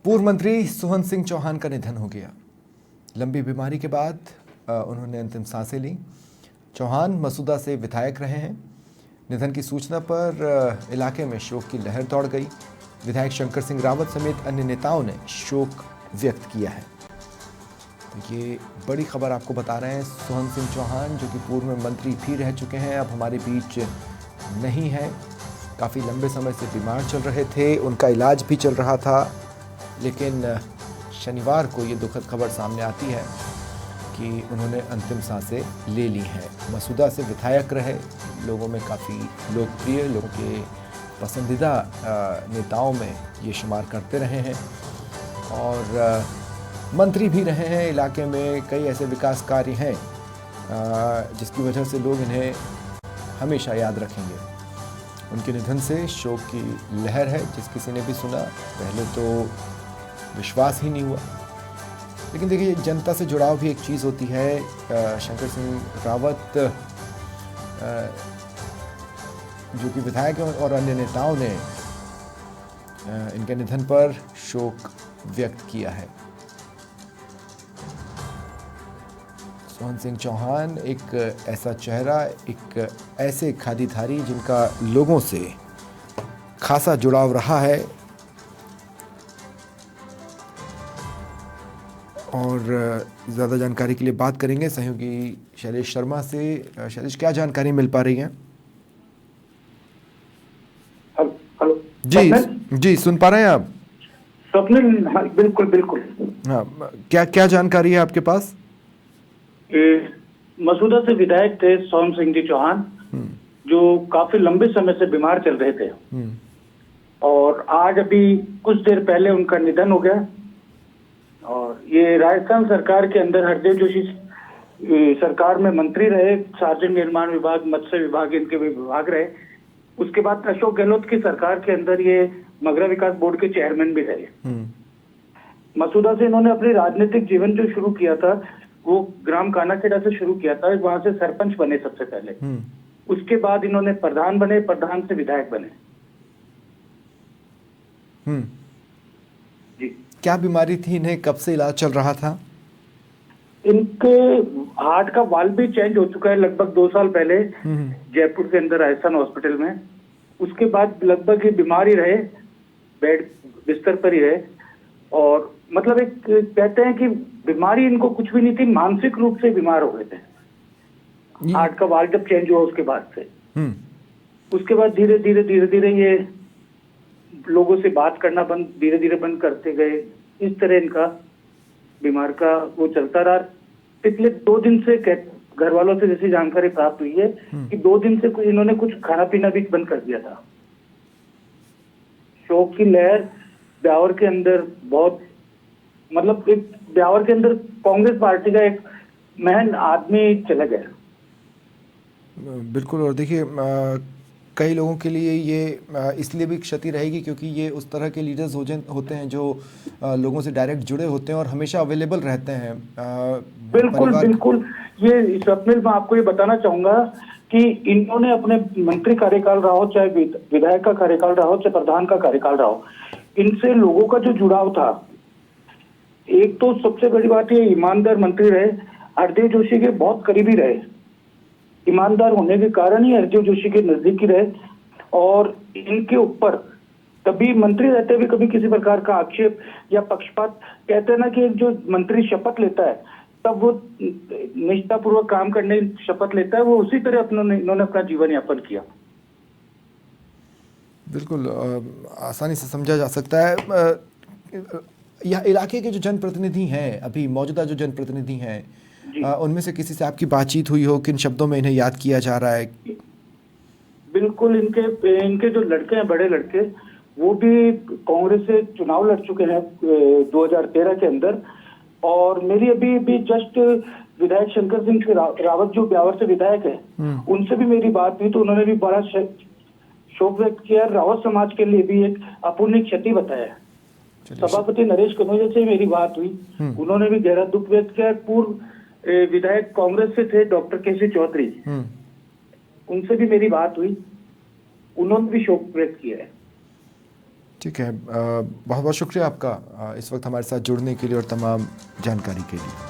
पूर्व मंत्री सोहन सिंह चौहान का निधन हो गया। लंबी बीमारी के बाद उन्होंने अंतिम सांसें ली। चौहान मसूदा से विधायक रहे हैं। निधन की सूचना पर इलाके में शोक की लहर दौड़ गई। विधायक शंकर सिंह रावत समेत अन्य नेताओं ने शोक व्यक्त किया है। तो ये बड़ी खबर आपको बता रहे हैं। सोहन सिंह चौहान जो कि पूर्व में मंत्री भी रह चुके हैं, अब हमारे बीच नहीं है। काफ़ी लंबे समय से बीमार चल रहे थे, उनका इलाज भी चल रहा था, लेकिन शनिवार को ये दुखद खबर सामने आती है कि उन्होंने अंतिम सांसें ले ली हैं। मसूदा से विधायक रहे, लोगों में काफ़ी लोकप्रिय, लोगों के पसंदीदा नेताओं में ये शुमार करते रहे हैं और मंत्री भी रहे हैं। इलाके में कई ऐसे विकास कार्य हैं जिसकी वजह से लोग इन्हें हमेशा याद रखेंगे। उनके निधन से शोक की लहर है। जिस किसी ने भी सुना, पहले तो विश्वास ही नहीं हुआ, लेकिन देखिए जनता से जुड़ाव भी एक चीज़ होती है। शंकर सिंह रावत जो कि विधायक हैं और अन्य नेताओं ने इनके निधन पर शोक व्यक्त किया है। सोहन सिंह चौहान एक ऐसा चेहरा, एक ऐसे खादीधारी जिनका लोगों से खासा जुड़ाव रहा है और ज़्यादा जानकारी के लिए बात करेंगे सहयोगी शैलेश शर्मा से। शैलेश, क्या जानकारी मिल पा रही है? हेलो जी जी, सुन पा रहे हैं आप? स्वप्निल, हाँ, बिल्कुल बिल्कुल। हाँ, क्या क्या जानकारी है आपके पास? मसूदा से विधायक थे सोहन सिंह जी चौहान, जो काफी लंबे समय से बीमार चल रहे थे और आज अभी कुछ देर पहले उनका निधन हो गया। और ये राजस्थान सरकार के अंदर हरदेव जोशी सरकार में मंत्री रहे, सार्वजनिक निर्माण विभाग, मत्स्य विभाग, इनके विभाग रहे। उसके बाद अशोक गहलोत की सरकार के अंदर ये मगरा विकास बोर्ड के चेयरमैन भी रहे। मसूदा से इन्होंने अपनी राजनीतिक जीवन जो शुरू किया था वो ग्राम कानाखेड़ा से शुरू किया था। वहां से सरपंच बने सबसे पहले, उसके बाद इन्होंने प्रधान बने, प्रधान से विधायक बने। जी, क्या बीमारी थी इन्हें? कब से इलाज चल रहा था? इनके हार्ट का वाल्व भी चेंज हो चुका है लगभग 2 साल पहले जयपुर के अंदर राजस्थान हॉस्पिटल में। उसके बाद लगभग ये बीमार ही रहे, बेड बिस्तर पर ही रहे। और मतलब एक कहते हैं कि बीमारी इनको कुछ भी नहीं थी, मानसिक रूप से बीमार हो गए थे। हार्ट का वाल्व जब चेंज हुआ उसके बाद से, उसके बाद धीरे धीरे ये लोगों से बात करना धीरे धीरे बंद करते गए। इस तरह इनका बीमार का वो चलता रहा। पिछले 2 दिन से घर वालों से जैसी जानकारी प्राप्त हुई है कि 2 दिन से इन्होंने कुछ खाना पीना भी बंद कर दिया था। शोक की लहर ब्यावर के अंदर बहुत, मतलब एक ब्यावर के अंदर कांग्रेस पार्टी का एक महान आदमी चला गया। बिल्कुल। और देखिए कई लोगों के लिए ये इसलिए भी क्षति रहेगी क्योंकि ये उस तरह के लीडर्स होते हैं जो लोगों से डायरेक्ट जुड़े होते हैं और हमेशा अवेलेबल रहते हैं। बिल्कुल बिल्कुल। ये स्वप्निल, मैं आपको ये बताना चाहूंगा कि इन्होंने अपने मंत्री कार्यकाल रहा हो, चाहे विधायक का कार्यकाल रहा हो, चाहे प्रधान का कार्यकाल रहा हो, इनसे लोगों का जो जुड़ाव था, एक तो सबसे बड़ी बात ये ईमानदार मंत्री रहे, हरदेव जोशी के बहुत करीबी रहे। ईमानदार होने के कारण ही हरदेव जोशी के नजदीकी रहे और इनके ऊपर कभी मंत्री रहते भी कभी किसी प्रकार का आक्षेप या पक्षपात, कहते हैं ना कि जो मंत्री शपथ लेता है तब वो निष्ठापूर्वक काम करने शपथ लेता है, वो उसी तरह इन्होंने अपना जीवन यापन किया। बिल्कुल आसानी से समझा जा सकता है। यह इलाके के जो जनप्रतिनिधि हैं, अभी मौजूदा जो जनप्रतिनिधि हैं, उनमें से किसी से आपकी बातचीत हुई हो? किन शब्दों में इन्हें याद किया जा रहा है? बिल्कुल, इनके जो लड़के हैं, बड़े लड़के, वो भी कांग्रेस से चुनाव लड़ चुके हैं 2013 के अंदर। और मेरी अभी भी जस्ट विधायक शंकर सिंह रावत जो ब्यावर से विधायक है, उनसे भी मेरी बात हुई तो उन्होंने भी बड़ा शोक व्यक्त किया। रावत समाज के लिए भी एक अपूर्णीय क्षति बताया। सभापति नरेश कनौजिया से मेरी बात हुई, उन्होंने भी गहरा दुख व्यक्त किया। पूर्व विधायक कांग्रेस से थे डॉक्टर केसी चौधरी, उनसे भी मेरी बात हुई, उन्होंने भी शोक व्यक्त किया है। ठीक है, बहुत बहुत शुक्रिया आपका इस वक्त हमारे साथ जुड़ने के लिए और तमाम जानकारी के लिए।